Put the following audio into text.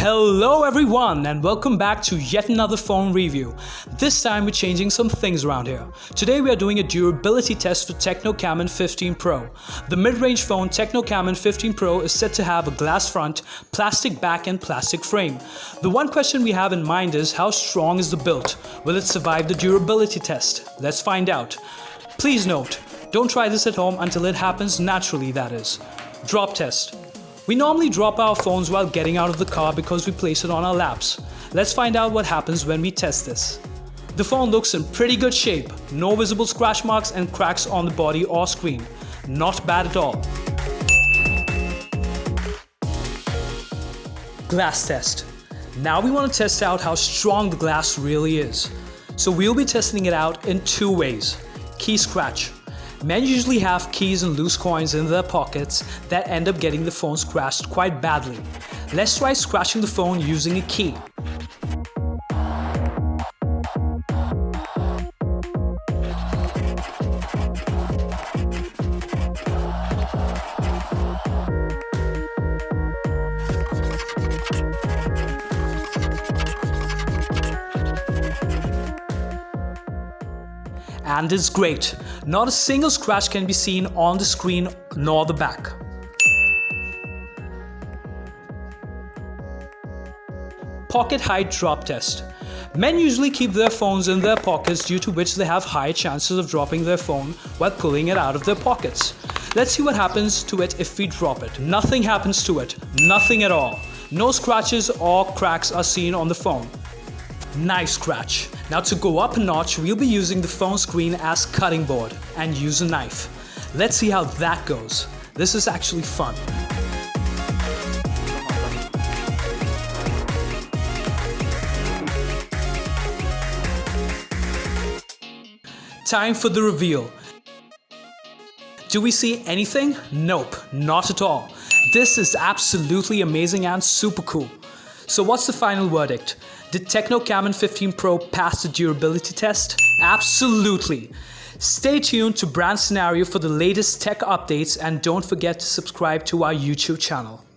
Hello everyone and welcome back to yet another phone review. This time we're changing some things around here. Today we are doing a durability test for Camon15 Pro. The mid-range phone Camon15 Pro is said to have a glass front, plastic back and plastic frame. The one question we have in mind is how strong is the build? Will it survive the durability test? Let's find out. Please note, don't try this at home until it happens naturally, that is. Drop test. We normally drop our phones while getting out of the car because we place it on our laps. Let's find out what happens when we test this. The phone looks in pretty good shape. No visible scratch marks and cracks on the body or screen. Not bad at all. Glass test. Now we want to test out how strong the glass really is. So we'll be testing it out in two ways. Key scratch. Men usually have keys and loose coins in their pockets that end up getting the phone scratched quite badly. Let's try scratching the phone using a key. And it's great. Not a single scratch can be seen on the screen nor the back. Pocket height drop test. Men usually keep their phones in their pockets, due to which they have high chances of dropping their phone while pulling it out of their pockets. Let's see what happens to it if we drop it. Nothing happens to it. Nothing at all. No scratches or cracks are seen on the phone. Nice scratch. Now to go up a notch, we'll be using the phone screen as cutting board and use a knife. Let's see how that goes. This is actually fun. Time for the reveal. Do we see anything? Nope, not at all. This is absolutely amazing and super cool. So what's the final verdict? Did Camon15 Pro pass the durability test? Absolutely! Stay tuned to Brandsynario for the latest tech updates and don't forget to subscribe to our YouTube channel.